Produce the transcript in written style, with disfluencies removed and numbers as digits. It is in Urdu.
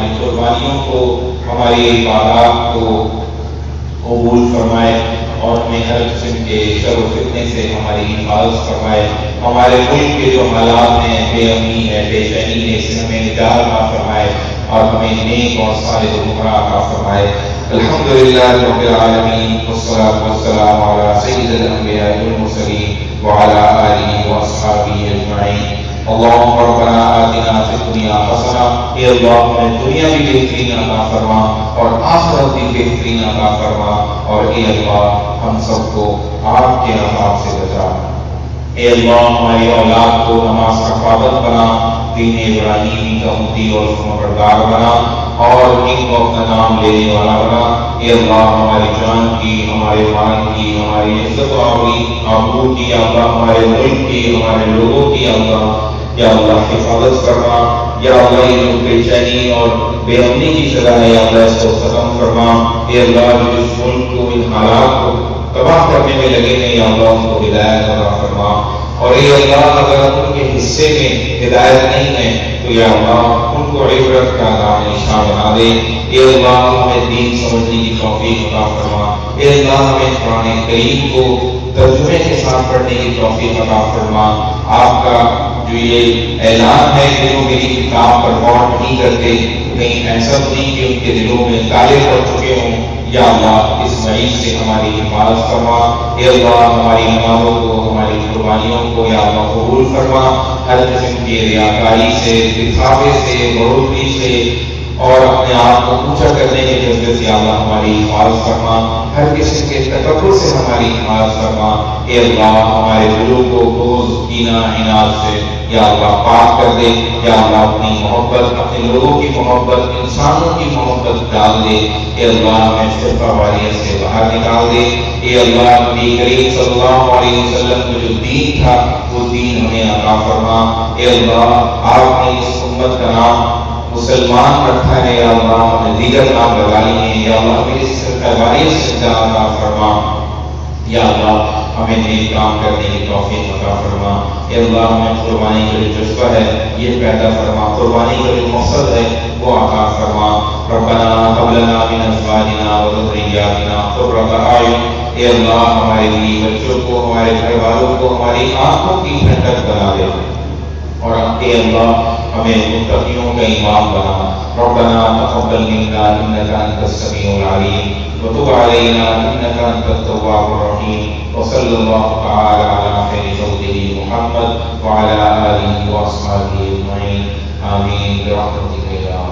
ہماری قربانیوں کو، ہماری عبادات کو قبول فرمائے اور ہمیں ہر قسم کے شر و فتنے سے ہماری حفاظت فرمائے. ہمارے ملک کے جو حالات ہیں، بے امنی ہے، بے چینی ہے، اس سے ہمیں نجات عطا فرمائے اور ہمیں نیک اور صالح گمراہ عطا فرمائے. الحمدللہ رب العالمین والصلاۃ والسلام علی سید الانبیاء والمرسلین وعلی آلہ واصحابہ اجمعین. اللہم ربنا آتنا فی الدنیا حسنہ، اے اللہ ہمیں دنیا بھی بہترین عطا فرما اور آخرت بھی بہترین عطا فرما، اور اے اللہ ہم سب کو آپ کے عذاب سے بچا. اے اللہ ہماری اولاد کو نماز کا پابند بنا، دین ابراہیمی کا متی اور فرمانبردار بنا، اور ان کو اپنا نام لینے والا بنا. اے اللہ ہماری جان کی، ہمارے مال کی، ہماری عزت و آبرو کی، یا اللہ ہمارے ملک کی، ہمارے لوگوں کی، یا اللہ حفاظت فرما. یا اللہ یہ جو بے چینی اور بے امنی کی جگہ ہے، یا اللہ اس کو ختم فرما. اے اللہ جو اس ملک کو، ان حالات کو تباہ کرنے میں لگے ہیں، یا اللہ ان کو ہدایت عطا فرما. اور اے اللہ اگر ان کے حصے میں ہدایت نہیں ہے تو یا اللہ ان کو عبرت کا نشان بنا دے. اے اللہ ہمیں دین سمجھنے کی توفیق عطا فرما. اے اللہ ہمیں قرآن کریم کو ترجمے کے ساتھ پڑھنے کی توفیق عطا فرما. آپ کا جو یہ اعلان ہے کہ جو میری کتاب پر غور نہیں کرتے، کہیں ایسا نہیں کہ ان کے دلوں میں تالے پڑ چکے ہوں. یا اللہ اس وعید سے ہماری حفاظت فرما. اے اللہ ہماری نمازوں کو، ہماری قربانیوں کو یا اللہ قبول فرما. ہر قسم کی ریاکاری سے، دکھاوے سے، بڑھوتری سے اور اپنے آپ کو اونچا کرنے کے جذبے سے یا اللہ ہماری حفاظت فرما. ہر قسم کے تکبر سے ہماری حفاظت فرما. اے اللہ ہمارے دلوں کو بغض، کینہ، عناد سے یا اللہ پاک کر دے. یا اللہ اپنی محبت، اپنے لوگوں کی محبت، انسانوں کی محبت ڈال دے. اے اللہ ہمیں فرقہ واریت سے باہر نکال دے. اے اللہ نبی کریم صلی اللہ علیہ وسلم کو جو دین تھا وہ دین ہمیں عطا فرما. اے اللہ آپ نے اس امت کا نام مسلمان رکھا ہے، یا اللہ ہمیں دیگر نام لگا لیے ہیں. یا اللہ ہمیں اس فرقہ واریت سے نجات عطا فرما. یا اللہ ہمیں نیک کام کرنے کی توفیق عطا فرما. اے اللہ ہمیں قربانی کا جو جذبہ ہے یہ پیدا فرما. قربانی کا جو مقصد ہے وہ عطا فرما. ربنا هب لنا من ازواجنا وذرياتنا قرة اعین. اے اللہ ہمارے لیے بچوں کو، ہمارے گھر والوں کو ہماری آنکھوں کی ٹھنڈک بنا دے، اور اے اللہ ہمیں متقیوں کا امام بنا. ربنا تقبل منا انك انت السميع العليم وتب علينا انك انت التواب الرحيم. وصلى الله تعالى على خير خلقه محمد وعلى اله واصحابه اجمعين. آمين برحمتك يا